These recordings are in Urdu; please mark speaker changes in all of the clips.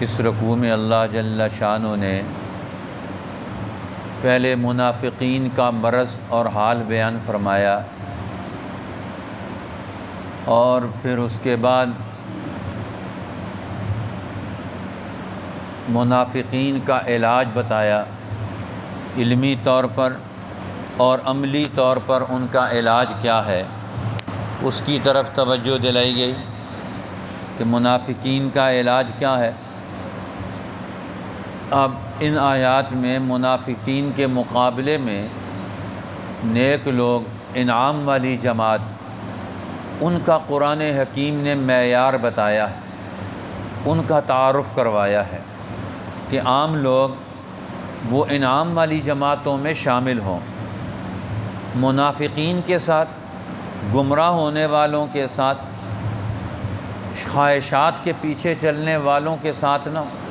Speaker 1: اس رکوع میں اللہ جل شانہ نے پہلے منافقین کا مرض اور حال بیان فرمایا، اور پھر اس کے بعد منافقین کا علاج بتایا، علمی طور پر اور عملی طور پر ان کا علاج کیا ہے اس کی طرف توجہ دلائی گئی کہ منافقین کا علاج کیا ہے۔ اب ان آیات میں منافقین کے مقابلے میں نیک لوگ، انعام والی جماعت، ان کا قرآن حکیم نے معیار بتایا ہے، ان کا تعارف کروایا ہے کہ عام لوگ وہ انعام والی جماعتوں میں شامل ہوں، منافقین کے ساتھ، گمراہ ہونے والوں کے ساتھ، خواہشات کے پیچھے چلنے والوں کے ساتھ نہ ہوں۔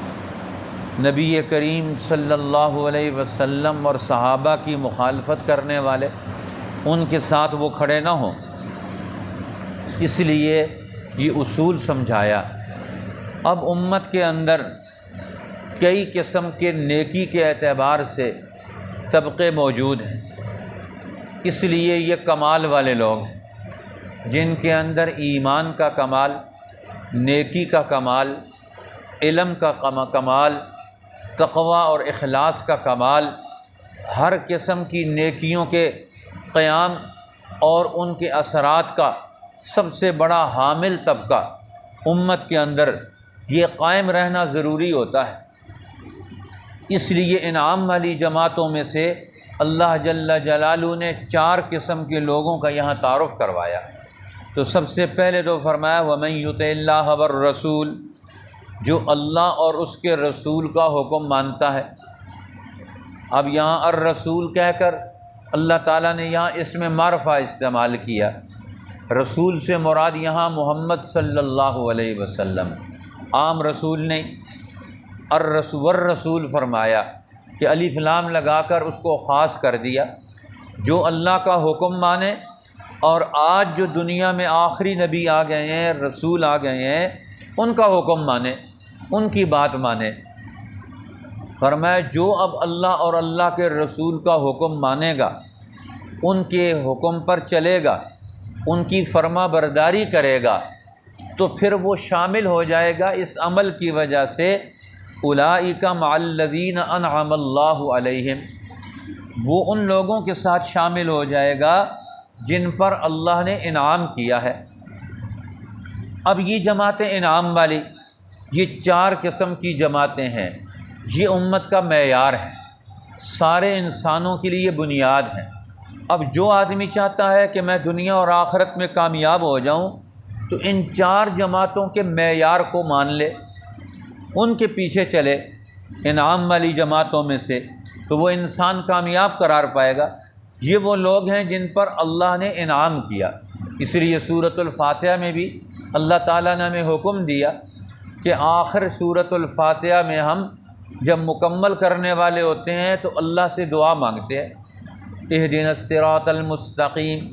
Speaker 1: نبی کریم صلی اللہ علیہ وسلم اور صحابہ کی مخالفت کرنے والے، ان کے ساتھ وہ کھڑے نہ ہوں۔ اس لیے یہ اصول سمجھایا۔ اب امت کے اندر کئی قسم کے نیکی کے اعتبار سے طبقے موجود ہیں، اس لیے یہ کمال والے لوگ ہیں جن کے اندر ایمان کا کمال، نیکی کا کمال، علم کا کمال، تقوی اور اخلاص کا کمال، ہر قسم کی نیکیوں کے قیام اور ان کے اثرات کا سب سے بڑا حامل طبقہ امت کے اندر یہ قائم رہنا ضروری ہوتا ہے۔ اس لیے انعام والی جماعتوں میں سے اللہ جل جلالہ نے 4 قسم کے لوگوں کا یہاں تعارف کروایا۔ تو سب سے پہلے تو فرمایا وَمَن يُطِعِ اللَّهَ وَالرَّسُولَ، جو اللہ اور اس کے رسول کا حکم مانتا ہے۔ اب یہاں الرسول کہہ کر اللہ تعالیٰ نے یہاں اسم معرفہ استعمال کیا۔ رسول سے مراد یہاں محمد صلی اللہ علیہ وسلم، عام رسول نہیں۔ الرسول فرمایا کہ الف لام لگا کر اس کو خاص کر دیا، جو اللہ کا حکم مانے، اور آج جو دنیا میں آخری نبی آ گئے ہیں، رسول آ گئے ہیں، ان کا حکم مانے، ان کی بات مانے۔ فرمایا جو اب اللہ اور اللہ کے رسول کا حکم مانے گا، ان کے حکم پر چلے گا، ان کی فرما برداری کرے گا، تو پھر وہ شامل ہو جائے گا اس عمل کی وجہ سے اولئک مع الذین انعم اللہ علیہم، وہ ان لوگوں کے ساتھ شامل ہو جائے گا جن پر اللہ نے انعام کیا ہے۔ اب یہ جماعتیں انعام والی، یہ 4 قسم کی جماعتیں ہیں، یہ امت کا معیار ہے، سارے انسانوں کے لیے بنیاد ہیں۔ اب جو آدمی چاہتا ہے کہ میں دنیا اور آخرت میں کامیاب ہو جاؤں تو ان 4 جماعتوں کے معیار کو مان لے، ان کے پیچھے چلے، انعام والی جماعتوں میں سے، تو وہ انسان کامیاب قرار پائے گا۔ یہ وہ لوگ ہیں جن پر اللہ نے انعام کیا۔ اس لیے سورۃ الفاتحہ میں بھی اللہ تعالیٰ نے ہمیں حکم دیا کہ آخر سورۃ الفاتحہ میں ہم جب مکمل کرنے والے ہوتے ہیں تو اللہ سے دعا مانگتے ہیں، اہدنا الصراط المستقیم،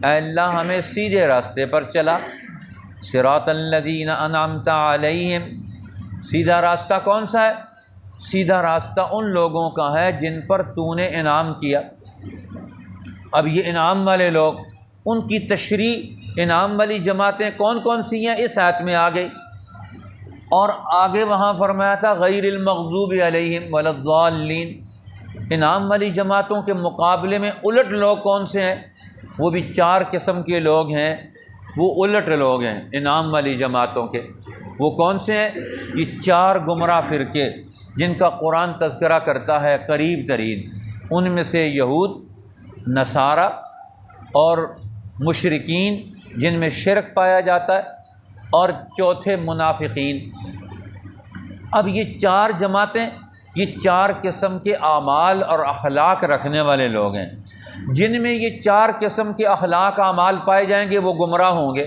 Speaker 1: اے اللہ ہمیں سیدھے راستے پر چلا، صراط الذین انعمت علیہم، سیدھا راستہ کون سا ہے؟ سیدھا راستہ ان لوگوں کا ہے جن پر تو نے انعام کیا۔ اب یہ انعام والے لوگ، ان کی تشریح انعام والی جماعتیں کون کون سی ہیں اس آیت میں آ گئی، اور آگے وہاں فرمایا تھا غیر المغضوب علیہم ولا الضالین۔ انعام والی جماعتوں کے مقابلے میں الٹ لوگ کون سے ہیں؟ وہ بھی 4 قسم کے لوگ ہیں، وہ الٹ لوگ ہیں انعام والی جماعتوں کے۔ وہ کون سے ہیں؟ یہ 4 گمراہ فرقے جن کا قرآن تذکرہ کرتا ہے قریب ترین، ان میں سے یہود، نصارہ اور مشرکین جن میں شرک پایا جاتا ہے، اور چوتھے منافقین۔ اب یہ 4 جماعتیں، یہ 4 قسم کے اعمال اور اخلاق رکھنے والے لوگ ہیں۔ جن میں یہ 4 قسم کے اخلاق اعمال پائے جائیں گے وہ گمراہ ہوں گے،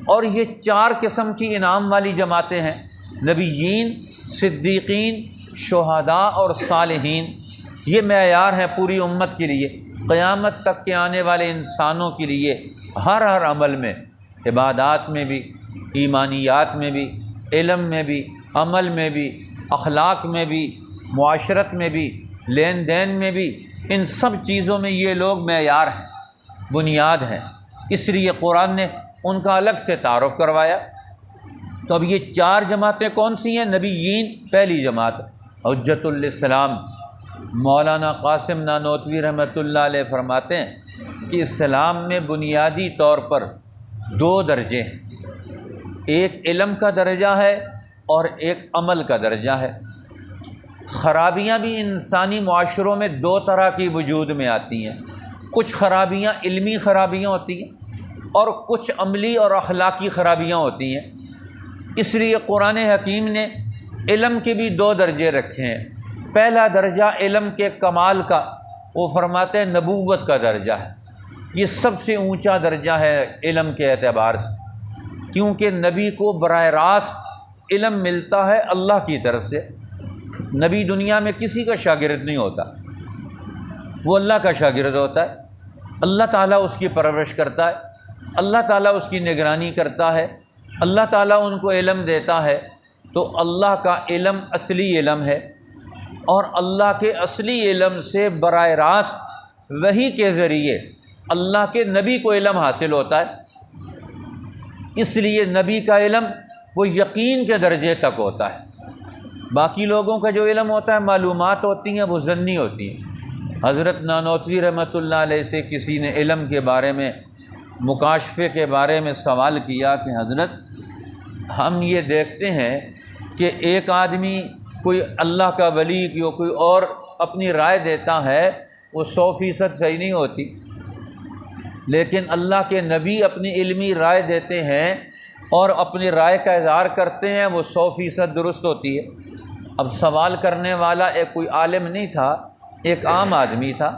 Speaker 1: اور یہ 4 قسم کی انعام والی جماعتیں ہیں، نبیین، صدیقین، شہداء اور صالحین۔ یہ معیار ہے پوری امت کے لیے، قیامت تک کے آنے والے انسانوں کے لیے، ہر عمل میں، عبادات میں بھی، ایمانیات میں بھی، علم میں بھی، عمل میں بھی، اخلاق میں بھی، معاشرت میں بھی، لین دین میں بھی، ان سب چیزوں میں یہ لوگ معیار ہیں، بنیاد ہیں۔ اس لیے قرآن نے ان کا الگ سے تعارف کروایا۔ تو اب یہ 4 جماعتیں کون سی ہیں؟ نبیین پہلی جماعت حجت الاسلام۔ مولانا قاسم نانوتوی رحمۃ اللہ علیہ فرماتے ہیں کہ اسلام میں بنیادی طور پر 2 درجے ہیں، ایک علم کا درجہ ہے اور ایک عمل کا درجہ ہے۔ خرابیاں بھی انسانی معاشروں میں 2 طرح کی وجود میں آتی ہیں، کچھ خرابیاں علمی خرابیاں ہوتی ہیں اور کچھ عملی اور اخلاقی خرابیاں ہوتی ہیں۔ اس لیے قرآن حکیم نے علم کے بھی 2 درجے رکھے ہیں۔ پہلا درجہ علم کے کمال کا، وہ فرماتے ہیں نبوت کا درجہ ہے، یہ سب سے اونچا درجہ ہے علم کے اعتبار سے، کیونکہ نبی کو براہ راست علم ملتا ہے اللہ کی طرف سے۔ نبی دنیا میں کسی کا شاگرد نہیں ہوتا، وہ اللہ کا شاگرد ہوتا ہے، اللہ تعالیٰ اس کی پرورش کرتا ہے، اللہ تعالیٰ اس کی نگرانی کرتا ہے، اللہ تعالیٰ ان کو علم دیتا ہے۔ تو اللہ کا علم اصلی علم ہے، اور اللہ کے اصلی علم سے براہ راست وحی کے ذریعے اللہ کے نبی کو علم حاصل ہوتا ہے۔ اس لیے نبی کا علم وہ یقین کے درجے تک ہوتا ہے، باقی لوگوں کا جو علم ہوتا ہے، معلومات ہوتی ہیں، وہ ظنی ہوتی ہیں۔ حضرت نانوتوی رحمۃ اللہ علیہ سے کسی نے علم کے بارے میں، مکاشفے کے بارے میں سوال کیا کہ حضرت ہم یہ دیکھتے ہیں کہ ایک آدمی کوئی اللہ کا ولی کی کوئی اور اپنی رائے دیتا ہے، وہ 100% صحیح نہیں ہوتی، لیکن اللہ کے نبی اپنی علمی رائے دیتے ہیں اور اپنی رائے کا اظہار کرتے ہیں، وہ 100% درست ہوتی ہے۔ اب سوال کرنے والا ایک کوئی عالم نہیں تھا، ایک عام آدمی تھا،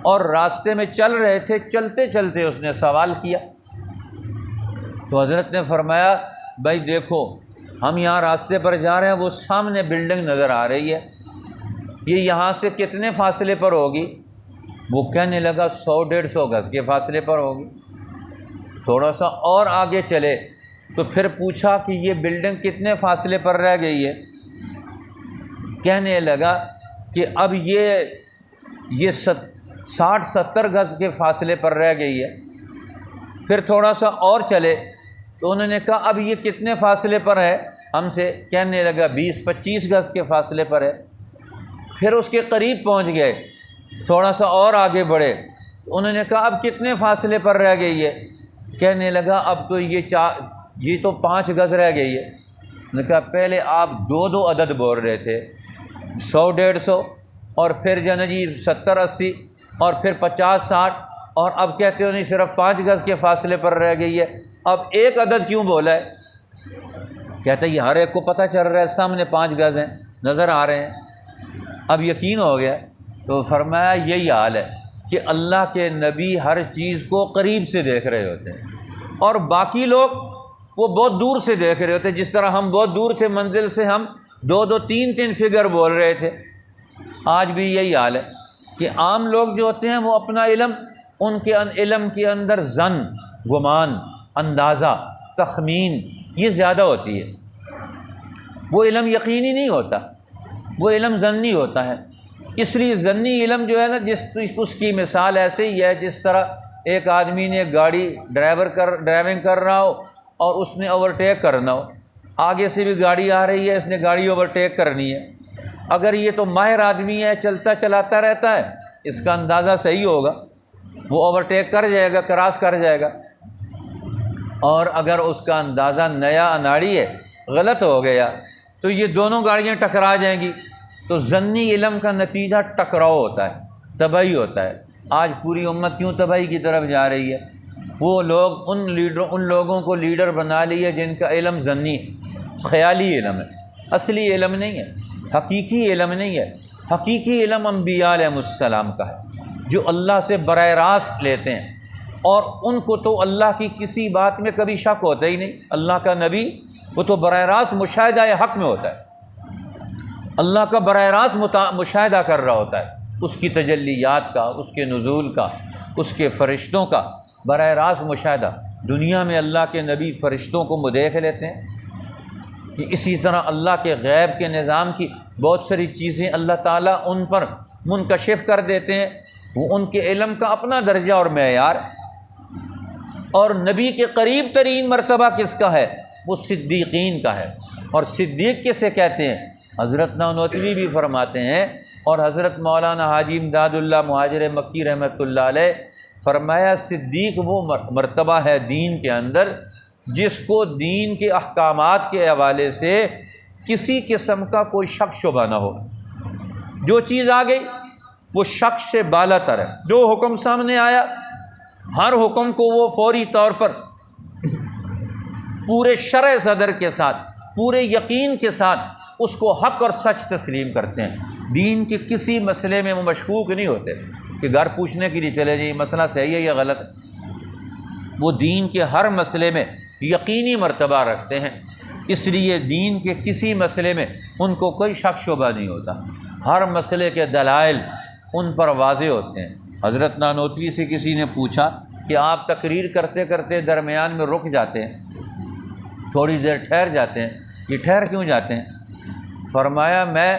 Speaker 1: اور راستے میں چل رہے تھے، چلتے چلتے اس نے سوال کیا۔ تو حضرت نے فرمایا بھائی دیکھو، ہم یہاں راستے پر جا رہے ہیں، وہ سامنے بلڈنگ نظر آ رہی ہے، یہ یہاں سے کتنے فاصلے پر ہوگی؟ وہ کہنے لگا 100-150 گز کے فاصلے پر ہوگی۔ تھوڑا سا اور آگے چلے تو پھر پوچھا کہ یہ بلڈنگ کتنے فاصلے پر رہ گئی ہے؟ کہنے لگا کہ اب یہ 60-70 گز کے فاصلے پر رہ گئی ہے۔ پھر تھوڑا سا اور چلے تو انہوں نے کہا اب یہ کتنے فاصلے پر ہے ہم سے؟ کہنے لگا 20-25 گز کے فاصلے پر ہے۔ پھر اس کے قریب پہنچ گئے، تھوڑا سا اور آگے بڑھے تو انہوں نے کہا اب کتنے فاصلے پر رہ گئی ہے؟ کہنے لگا اب تو یہ تو 5 گز رہ گئی ہے۔ انہوں نے کہا پہلے آپ 2 عدد بول رہے تھے، 100-150 اور پھر جو ہے جی 70-80 اور پھر 50-60، اور اب کہتے ہو نہیں صرف 5 گز کے فاصلے پر رہ گئی ہے، اب 1 عدد کیوں بولا ہے؟ کہتا ہے یہ ہر ایک کو پتہ چل رہا ہے، سامنے 5 گز ہیں، نظر آ رہے ہیں۔ اب یقین ہو گیا۔ تو فرمایا یہی حال ہے کہ اللہ کے نبی ہر چیز کو قریب سے دیکھ رہے ہوتے ہیں، اور باقی لوگ وہ بہت دور سے دیکھ رہے ہوتے ہیں۔ جس طرح ہم بہت دور تھے منزل سے، ہم 2-2 3-3 فگر بول رہے تھے۔ آج بھی یہی حال ہے کہ عام لوگ جو ہوتے ہیں وہ اپنا علم، ان کے علم کے اندر ظن، گمان، اندازہ، تخمین یہ زیادہ ہوتی ہے، وہ علم یقینی نہیں ہوتا، وہ علم ظنی ہوتا ہے۔ اس لیے ظنی علم جو ہے نا، اس کی مثال ایسے ہی ہے جس طرح ایک آدمی نے گاڑی ڈرائیونگ کر رہا ہو اور اس نے اوورٹیک کرنا ہو، آگے سے بھی گاڑی آ رہی ہے، اس نے گاڑی اوورٹیک کرنی ہے۔ اگر یہ تو ماہر آدمی ہے، چلتا چلاتا رہتا ہے، اس کا اندازہ صحیح ہوگا، وہ اوورٹیک کر جائے گا، کراس کر جائے گا۔ اور اگر اس کا اندازہ نیا اناڑی ہے، غلط ہو گیا تو یہ دونوں گاڑیاں ٹکرا جائیں گی۔ تو ظنی علم کا نتیجہ ٹکراؤ ہوتا ہے، تباہی ہوتا ہے۔ آج پوری امت کیوں تباہی کی طرف جا رہی ہے؟ وہ لوگ ان لوگوں کو لیڈر بنا لیے جن کا علم ظنی ہے، خیالی علم ہے، اصلی علم نہیں ہے، حقیقی علم نہیں ہے۔ حقیقی علم انبیاء علیہ السلام کا ہے، جو اللہ سے براہ راست لیتے ہیں، اور ان کو تو اللہ کی کسی بات میں کبھی شک ہوتا ہی نہیں۔ اللہ کا نبی وہ تو براہ راست مشاہدہ حق میں ہوتا ہے، اللہ کا براہ راست مشاہدہ کر رہا ہوتا ہے، اس کی تجلیات کا، اس کے نزول کا، اس کے فرشتوں کا براہ راست مشاہدہ۔ دنیا میں اللہ کے نبی فرشتوں کو دیکھ لیتے ہیں، کہ اسی طرح اللہ کے غیب کے نظام کی بہت ساری چیزیں اللہ تعالیٰ ان پر منکشف کر دیتے ہیں، وہ ان کے علم کا اپنا درجہ اور معیار۔ اور نبی کے قریب ترین مرتبہ کس کا ہے؟ وہ صدیقین کا ہے۔ اور صدیق کسے کہتے ہیں؟ حضرت نانوتوی بھی فرماتے ہیں، اور حضرت مولانا حاجی امداد اللہ مہاجر مکی رحمۃ اللہ علیہ فرمایا صدیق وہ مرتبہ ہے دین کے اندر جس کو دین کے احکامات کے حوالے سے کسی قسم کا کوئی شک شبہ نہ ہو۔ جو چیز آ گئی وہ شک سے بالا تر ہے، جو حکم سامنے آیا ہر حکم کو وہ فوری طور پر پورے شرع صدر کے ساتھ، پورے یقین کے ساتھ اس کو حق اور سچ تسلیم کرتے ہیں۔ دین کے کسی مسئلے میں وہ مشکوک نہیں ہوتے کہ گھر پوچھنے کے لیے چلے جائیں مسئلہ صحیح ہے یا غلط ہے۔ وہ دین کے ہر مسئلے میں یقینی مرتبہ رکھتے ہیں، اس لیے دین کے کسی مسئلے میں ان کو کوئی شک شبہ نہیں ہوتا، ہر مسئلے کے دلائل ان پر واضح ہوتے ہیں۔ حضرت نانوتوی سے کسی نے پوچھا کہ آپ تقریر کرتے کرتے درمیان میں رک جاتے ہیں، تھوڑی دیر ٹھہر جاتے ہیں، یہ ٹھہر کیوں جاتے ہیں؟ فرمایا میں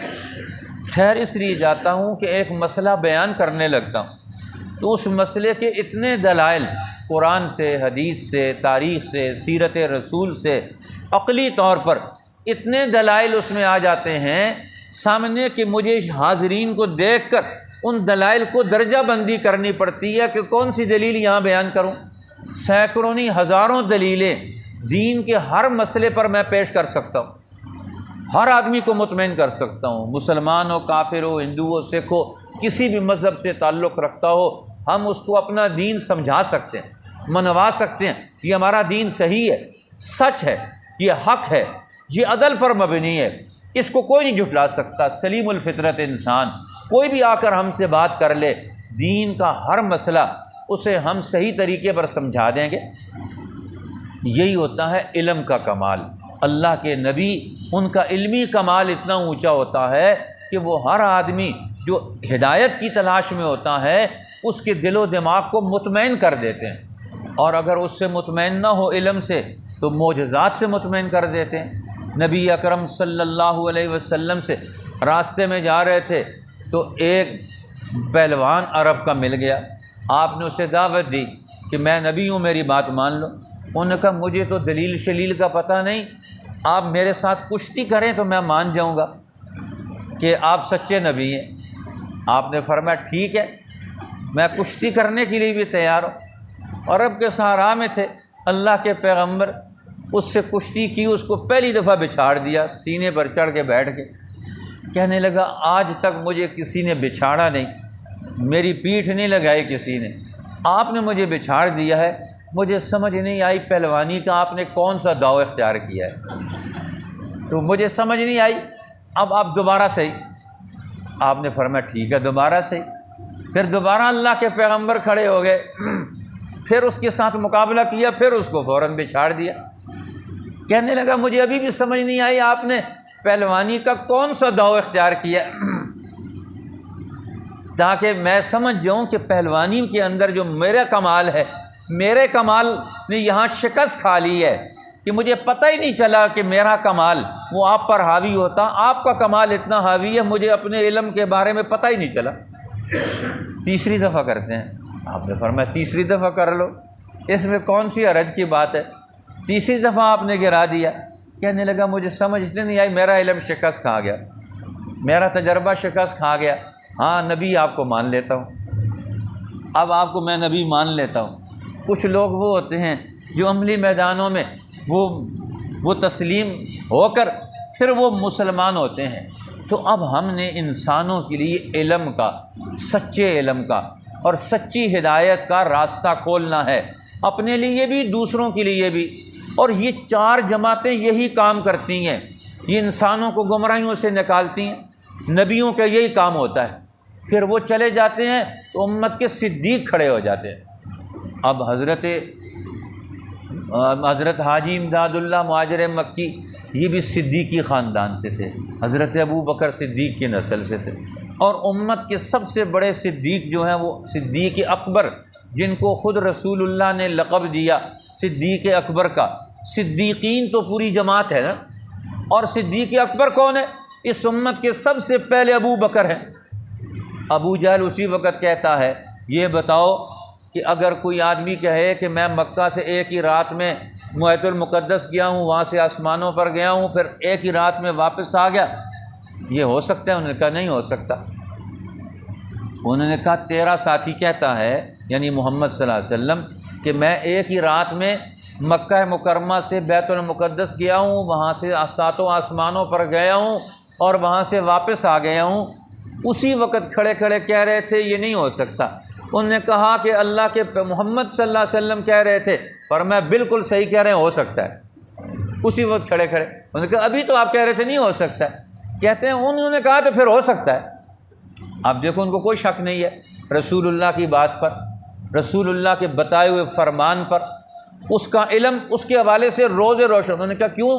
Speaker 1: ٹھہر اس لیے جاتا ہوں کہ ایک مسئلہ بیان کرنے لگتا ہوں تو اس مسئلے کے اتنے دلائل قرآن سے، حدیث سے، تاریخ سے، سیرت رسول سے، عقلی طور پر اتنے دلائل اس میں آ جاتے ہیں سامنے کہ مجھے حاضرین کو دیکھ کر ان دلائل کو درجہ بندی کرنی پڑتی ہے کہ کون سی دلیل یہاں بیان کروں۔ سینکڑوں نہیں ہزاروں دلیلیں دین کے ہر مسئلے پر میں پیش کر سکتا ہوں، ہر آدمی کو مطمئن کر سکتا ہوں، مسلمان ہو، کافر ہو، ہندو ہو، سکھ ہو، کسی بھی مذہب سے تعلق رکھتا ہو، ہم اس کو اپنا دین سمجھا سکتے ہیں، منوا سکتے ہیں، یہ ہمارا دین صحیح ہے، سچ ہے، یہ حق ہے، یہ عدل پر مبنی ہے، اس کو کوئی نہیں جھٹلا سکتا۔ سلیم الفطرت انسان کوئی بھی آ کر ہم سے بات کر لے، دین کا ہر مسئلہ اسے ہم صحیح طریقے پر سمجھا دیں گے۔ یہی ہوتا ہے علم کا کمال۔ اللہ کے نبی ان کا علمی کمال اتنا اونچا ہوتا ہے کہ وہ ہر آدمی جو ہدایت کی تلاش میں ہوتا ہے اس کے دل و دماغ کو مطمئن کر دیتے ہیں، اور اگر اس سے مطمئن نہ ہو علم سے تو معجزات سے مطمئن کر دیتے ہیں۔ نبی اکرم صلی اللہ علیہ وسلم سے راستے میں جا رہے تھے تو ایک پہلوان عرب کا مل گیا، آپ نے اسے دعوت دی کہ میں نبی ہوں، میری بات مان لو۔ انہوں نے کہا مجھے تو دلیل شلیل کا پتہ نہیں، آپ میرے ساتھ کشتی کریں تو میں مان جاؤں گا کہ آپ سچے نبی ہیں۔ آپ نے فرمایا ٹھیک ہے، میں کشتی کرنے کے لیے بھی تیار ہوں۔ عرب کے صحرا میں تھے، اللہ کے پیغمبر، اس سے کشتی کی، اس کو پہلی دفعہ بچھاڑ دیا، سینے پر چڑھ کے بیٹھ کے کہنے لگا آج تک مجھے کسی نے بچھاڑا نہیں، میری پیٹھ نہیں لگائی کسی نے، آپ نے مجھے بچھاڑ دیا ہے۔ مجھے سمجھ نہیں آئی پہلوانی کا آپ نے کون سا داؤ اختیار کیا ہے، تو مجھے سمجھ نہیں آئی، اب آپ دوبارہ صحیح۔ آپ نے فرمایا ٹھیک ہے دوبارہ صحیح۔ پھر دوبارہ اللہ کے پیغمبر کھڑے ہو گئے، پھر اس کے ساتھ مقابلہ کیا، پھر اس کو فوراً بچھاڑ دیا۔ کہنے لگا مجھے ابھی بھی سمجھ نہیں آئی آپ نے پہلوانی کا کون سا داؤ اختیار کیا تاکہ میں سمجھ جاؤں کہ پہلوانی کے اندر جو میرا کمال ہے، میرے کمال نے یہاں شکست کھا لی ہے کہ مجھے پتہ ہی نہیں چلا کہ میرا کمال وہ آپ پر حاوی ہوتا، آپ کا کمال اتنا حاوی ہے مجھے اپنے علم کے بارے میں پتہ ہی نہیں چلا۔ تیسری دفعہ کرتے ہیں، آپ نے فرمایا تیسری دفعہ کر لو، اس میں کون سی حرج کی بات ہے۔ تیسری دفعہ آپ نے گرا دیا، کہنے لگا مجھے سمجھتے نہیں آئی، میرا علم شکست کھا گیا، میرا تجربہ شکست کھا گیا، ہاں نبی آپ کو مان لیتا ہوں، اب آپ کو میں نبی مان لیتا ہوں۔ کچھ لوگ وہ ہوتے ہیں جو عملی میدانوں میں وہ تسلیم ہو کر پھر وہ مسلمان ہوتے ہیں۔ تو اب ہم نے انسانوں کے لیے علم کا، سچے علم کا اور سچی ہدایت کا راستہ کھولنا ہے، اپنے لیے بھی دوسروں کے لیے بھی۔ اور یہ چار جماعتیں یہی کام کرتی ہیں، یہ انسانوں کو گمراہیوں سے نکالتی ہیں، نبیوں کا یہی کام ہوتا ہے۔ پھر وہ چلے جاتے ہیں تو امت کے صدیق کھڑے ہو جاتے ہیں۔ اب حضرت حاجی امداد اللہ مہاجر مکی یہ بھی صدیقی خاندان سے تھے، حضرت ابو بکر صدیق کی نسل سے تھے، اور امت کے سب سے بڑے صدیق جو ہیں وہ صدیق اکبر، جن کو خود رسول اللہ نے لقب دیا صدیق اکبر کا۔ صدیقین تو پوری جماعت ہے نا، اور صدیق اکبر کون ہے؟ اس امت کے سب سے پہلے ابو بکر ہیں۔ ابو جہل اسی وقت کہتا ہے یہ بتاؤ کہ اگر کوئی آدمی کہے کہ میں مکہ سے ایک ہی رات میں بیت المقدس گیا ہوں، وہاں سے آسمانوں پر گیا ہوں، پھر ایک ہی رات میں واپس آ گیا، یہ ہو سکتا ہے؟ انہوں نے کہا نہیں ہو سکتا۔ انہوں نے کہا تیرا ساتھی کہتا ہے یعنی محمد صلی اللہ علیہ وسلم کہ میں ایک ہی رات میں مکہ مکرمہ سے بیت المقدس گیا ہوں، وہاں سے ساتوں آسمانوں پر گیا ہوں اور وہاں سے واپس آ گیا ہوں، اسی وقت کھڑے کھڑے کہہ رہے تھے یہ نہیں ہو سکتا۔ انہوں نے کہا کہ اللہ کے محمد صلی اللہ علیہ وسلم کہہ رہے تھے، پر میں بالکل صحیح کہہ رہے ہیں ہو سکتا ہے، اسی وقت کھڑے کھڑے۔ انہوں نے کہا ابھی تو آپ کہہ رہے تھے نہیں ہو سکتا ہے، کہتے ہیں انہوں نے کہا تو پھر ہو سکتا ہے۔ اب دیکھو ان کو کوئی شک نہیں ہے رسول اللہ کی بات پر، رسول اللہ کے بتائے ہوئے فرمان پر، اس کا علم اس کے حوالے سے روز روشن۔ انہوں نے کہا کیوں؟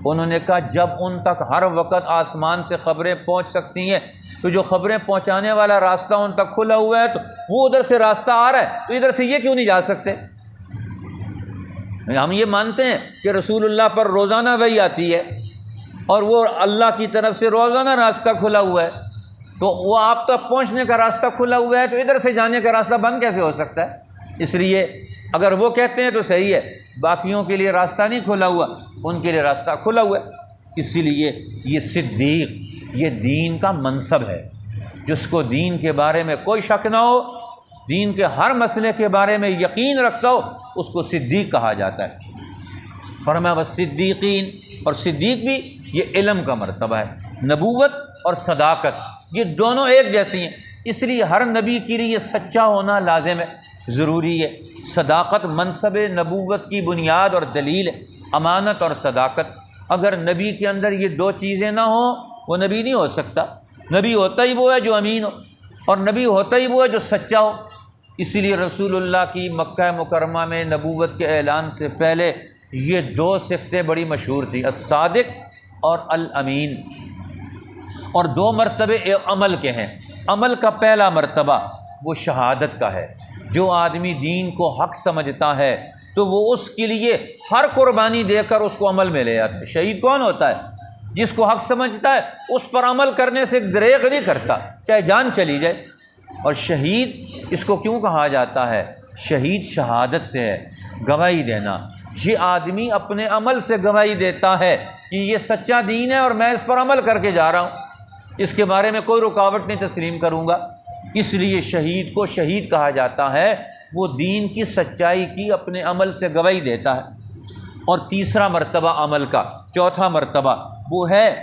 Speaker 1: انہوں نے کہا جب ان تک ہر وقت آسمان سے خبریں پہنچ سکتی ہیں تو جو خبریں پہنچانے والا راستہ ان تک کھلا ہوا ہے تو وہ ادھر سے راستہ آ رہا ہے تو ادھر سے یہ کیوں نہیں جا سکتے؟ ہم یہ مانتے ہیں کہ رسول اللہ پر روزانہ وحی آتی ہے اور وہ اللہ کی طرف سے روزانہ راستہ کھلا ہوا ہے، تو وہ آپ تک پہنچنے کا راستہ کھلا ہوا ہے تو ادھر سے جانے کا راستہ بند کیسے ہو سکتا ہے؟ اس لیے اگر وہ کہتے ہیں تو صحیح ہے، باقیوں کے لیے راستہ نہیں کھلا ہوا، ان کے لیے راستہ کھلا ہوا ہے۔ اسی لیے یہ صدیق یہ دین کا منصب ہے، جس کو دین کے بارے میں کوئی شک نہ ہو، دین کے ہر مسئلے کے بارے میں یقین رکھتا ہو، اس کو صدیق کہا جاتا ہے۔ فرمایا والصدیقین، اور صدیق بھی یہ علم کا مرتبہ ہے۔ نبوت اور صداقت یہ دونوں ایک جیسی ہیں، اس لیے ہر نبی کے لیے سچا ہونا لازم ہے، ضروری ہے۔ صداقت منصب نبوت کی بنیاد اور دلیل ہے، امانت اور صداقت۔ اگر نبی کے اندر یہ دو چیزیں نہ ہوں وہ نبی نہیں ہو سکتا۔ نبی ہوتا ہی وہ ہے جو امین ہو، اور نبی ہوتا ہی وہ ہے جو سچا ہو۔ اسی لیے رسول اللہ کی مکہ مکرمہ میں نبوت کے اعلان سے پہلے یہ دو صفتیں بڑی مشہور تھیں، الصادق اور الامین، اور دو مرتبے عمل کے ہیں۔ عمل کا پہلا مرتبہ وہ شہادت کا ہے۔ جو آدمی دین کو حق سمجھتا ہے تو وہ اس کے لیے ہر قربانی دے کر اس کو عمل میں لے آتا ہے۔ شہید کون ہوتا ہے؟ جس کو حق سمجھتا ہے اس پر عمل کرنے سے دریغ نہیں کرتا، چاہے جان چلی جائے۔ اور شہید اس کو کیوں کہا جاتا ہے؟ شہید شہادت سے ہے، گواہی دینا۔ یہ آدمی اپنے عمل سے گواہی دیتا ہے کہ یہ سچا دین ہے اور میں اس پر عمل کر کے جا رہا ہوں، اس کے بارے میں کوئی رکاوٹ نہیں تسلیم کروں گا۔ اس لیے شہید کو شہید کہا جاتا ہے، وہ دین کی سچائی کی اپنے عمل سے گواہی دیتا ہے۔ اور تیسرا مرتبہ عمل کا، چوتھا مرتبہ وہ ہے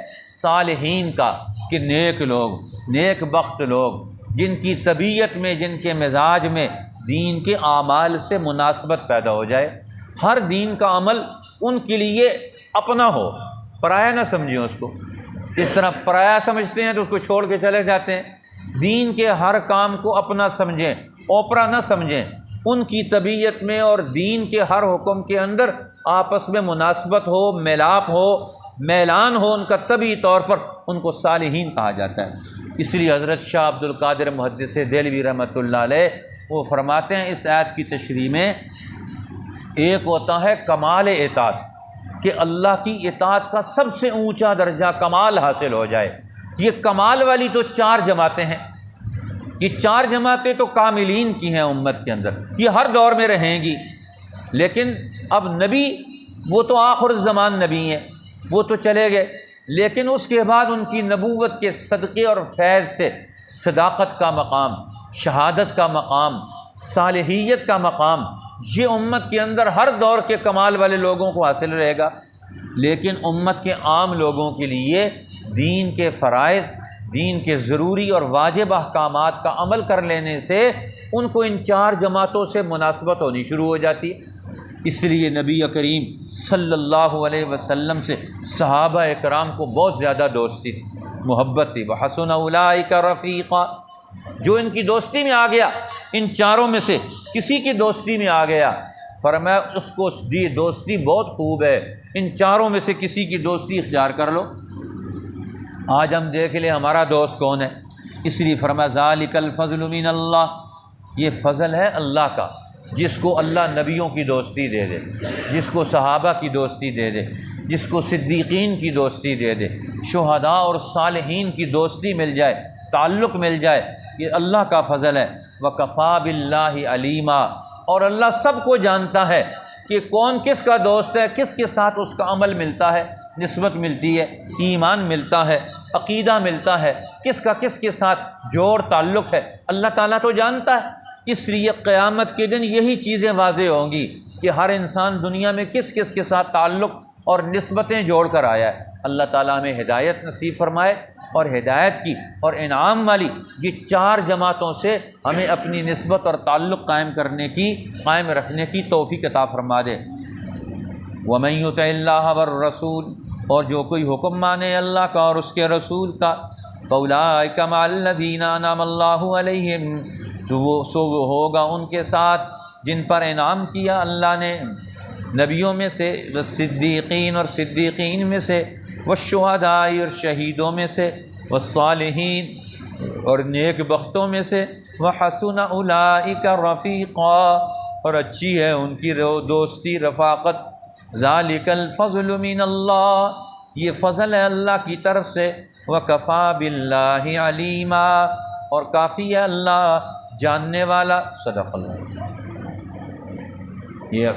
Speaker 1: صالحین کا، کہ نیک لوگ، نیک بخت لوگ، جن کی طبیعت میں، جن کے مزاج میں دین کے اعمال سے مناسبت پیدا ہو جائے۔ ہر دین کا عمل ان کے لیے اپنا ہو، پرایا نہ سمجھیں اس کو۔ اس طرح پرایا سمجھتے ہیں تو اس کو چھوڑ کے چلے جاتے ہیں۔ دین کے ہر کام کو اپنا سمجھیں، اوپرا نہ سمجھیں۔ ان کی طبیعت میں اور دین کے ہر حکم کے اندر آپس میں مناسبت ہو، میلاپ ہو، میلان ہو ان کا، طبعی طور پر ان کو صالحین کہا جاتا ہے۔ اس لیے حضرت شاہ عبد القادر محدث دہلوی رحمۃ اللہ علیہ وہ فرماتے ہیں اس آیت کی تشریح میں، ایک ہوتا ہے کمال اطاعت، کہ اللہ کی اطاعت کا سب سے اونچا درجہ کمال حاصل ہو جائے۔ یہ کمال والی تو چار جماعتیں ہیں، یہ چار جماعتیں تو کاملین کی ہیں امت کے اندر، یہ ہر دور میں رہیں گی۔ لیکن اب نبی وہ تو آخر الزمان نبی ہیں، وہ تو چلے گئے، لیکن اس کے بعد ان کی نبوت کے صدقے اور فیض سے صداقت کا مقام، شہادت کا مقام، صالحیت کا مقام، یہ امت کے اندر ہر دور کے کمال والے لوگوں کو حاصل رہے گا۔ لیکن امت کے عام لوگوں کے لیے دین کے فرائض، دین کے ضروری اور واجب احکامات کا عمل کر لینے سے ان کو ان چار جماعتوں سے مناسبت ہونی شروع ہو جاتی ہے۔ اس لیے نبی کریم صلی اللہ علیہ وسلم سے صحابہ اکرام کو بہت زیادہ دوستی تھی، محبت تھی۔ وحسن اولئک رفیقا، جو ان کی دوستی میں آ گیا، ان چاروں میں سے کسی کی دوستی میں آ گیا، فرمایا اس کو دی دوستی بہت خوب ہے، ان چاروں میں سے کسی کی دوستی اختیار کر لو۔ آج ہم دیکھ لیں ہمارا دوست کون ہے، اس لیے فرمایا ذالک الفضل من اللہ، یہ فضل ہے اللہ کا، جس کو اللہ نبیوں کی دوستی دے دے، جس کو صحابہ کی دوستی دے دے۔ جس کو صدیقین کی دوستی دے دے، شہداء اور صالحین کی دوستی مل جائے، تعلق مل جائے، یہ اللہ کا فضل ہے۔ وَكَفَى بِاللَّهِ عَلِيمًا، اور اللہ سب کو جانتا ہے کہ کون کس کا دوست ہے، کس کے ساتھ اس کا عمل ملتا ہے، نسبت ملتی ہے، ایمان ملتا ہے، عقیدہ ملتا ہے، کس کا کس کے ساتھ جوڑ تعلق ہے، اللہ تعالیٰ تو جانتا ہے۔ اس لیے قیامت کے دن یہی چیزیں واضح ہوں گی کہ ہر انسان دنیا میں کس کس کے ساتھ تعلق اور نسبتیں جوڑ کر آیا ہے۔ اللہ تعالیٰ ہمیں ہدایت نصیب فرمائے، اور ہدایت کی اور انعام والی یہ 4 جماعتوں سے ہمیں اپنی نسبت اور تعلق قائم رکھنے کی توفیق عطا فرما دے۔ وَمَن يُطِعِ اللَّهَ وَالرَّسُولَ، اور جو کوئی حکم مانے اللہ کا اور اس کے رسول کا، فَأُولَٰئِكَ مَعَ الَّذِينَ أَنْعَمَ اللَّهُ عَلَيْهِمْ، تو وہ ہوگا ان کے ساتھ جن پر انعام کیا اللہ نے نبیوں میں سے، والصدیقین اور صدیقین میں سے، والشہداء اور شہیدوں میں سے، والصالحین اور نیک بختوں میں سے، وحسن اولئک رفیقا، اور اچھی ہے ان کی دوستی رفاقت۔ ذالک الفضل من اللہ، یہ فضل ہے اللہ کی طرف سے۔ وکفی باللہ علیما، اور کافی ہے اللہ جاننے والا۔ صدق اللہ۔ یہ